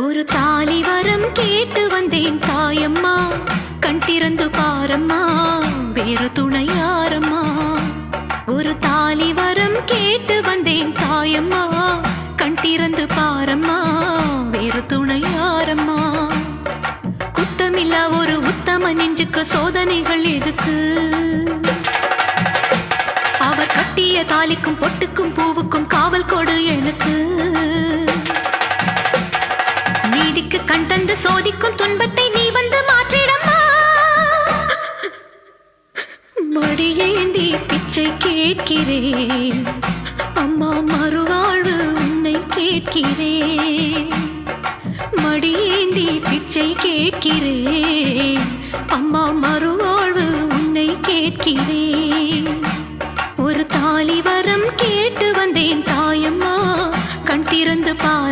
ஒரு தாலி வரம் கேட்டு வந்தேன் தாயம்மா, கண் திறந்து பாரம்மா, வேறு துணை யாரம்மா. ஒரு தாலி வரம் கேட்டு வந்தேன் தாயம்மா, கண் திறந்து பாரம்மா, வேறு துணை யாரம்மா. குத்தமில்லா ஒரு உத்தம நெஞ்சுக்கு சோதனைகள் எதுக்கு? அவர் கட்டிய தாலிக்கும் பொட்டுக்கும் பூவுக்கும் காவல் கொடு எனக்கு. நீதிக்கு கண் தந்து சோதிக்கும் துன்பத்தை நீ வந்து மாற்றிடம்மா. மடியேந்தி பிச்சை கேட்கிறேன் அம்மா, மறுவாழ்வு உன்னை கேட்கிறேன். மடியேந்தி பிச்சை கேட்கிறேன் அம்மா, மறுவாழ்வு உன்னை கேட்கிறேன். ஒரு தாலி வரம் கேட்டு வந்தேன் தாயம்மா, கண் திறந்து பார